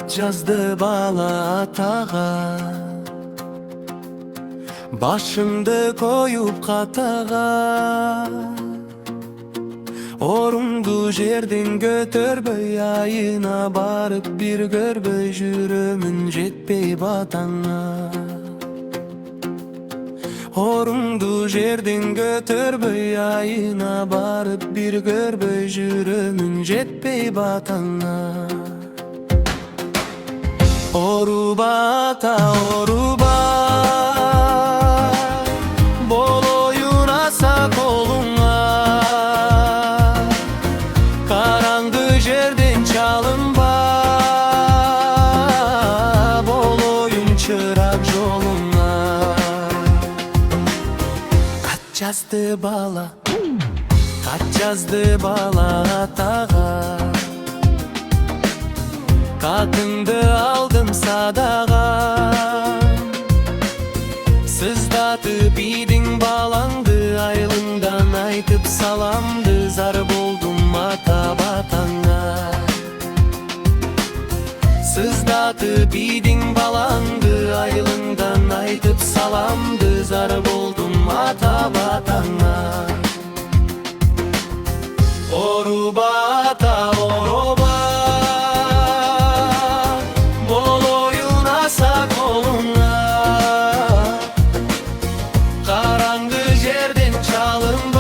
Ат жазды бала атаға, башымды коюп катага. Орумду жерден көтөрбөй, айына барып бир көрбөй, жүрөмүн жетпей батаңа. Орумду жерден көтөрбөй, айына барып бир көрбөй, жүрөмүн жетпей батаңа. Оруба ата, оруба, болоюн аса колуңа. Караңгы жерден чалынба, болоюн чырак жолуңа. Ат жазды бала, ат жазды бала атага. Катыңды алдым садага, сыздатып идиң балаңды, айылыңдан айтып саламды, зар болдум ата батаңа. Сыздатып идиң балаңды, айылыңдан айтып саламды, зар болдум ата батаңа. Оруба ата, оруба, колуңа. Караңгы жерден чалынба,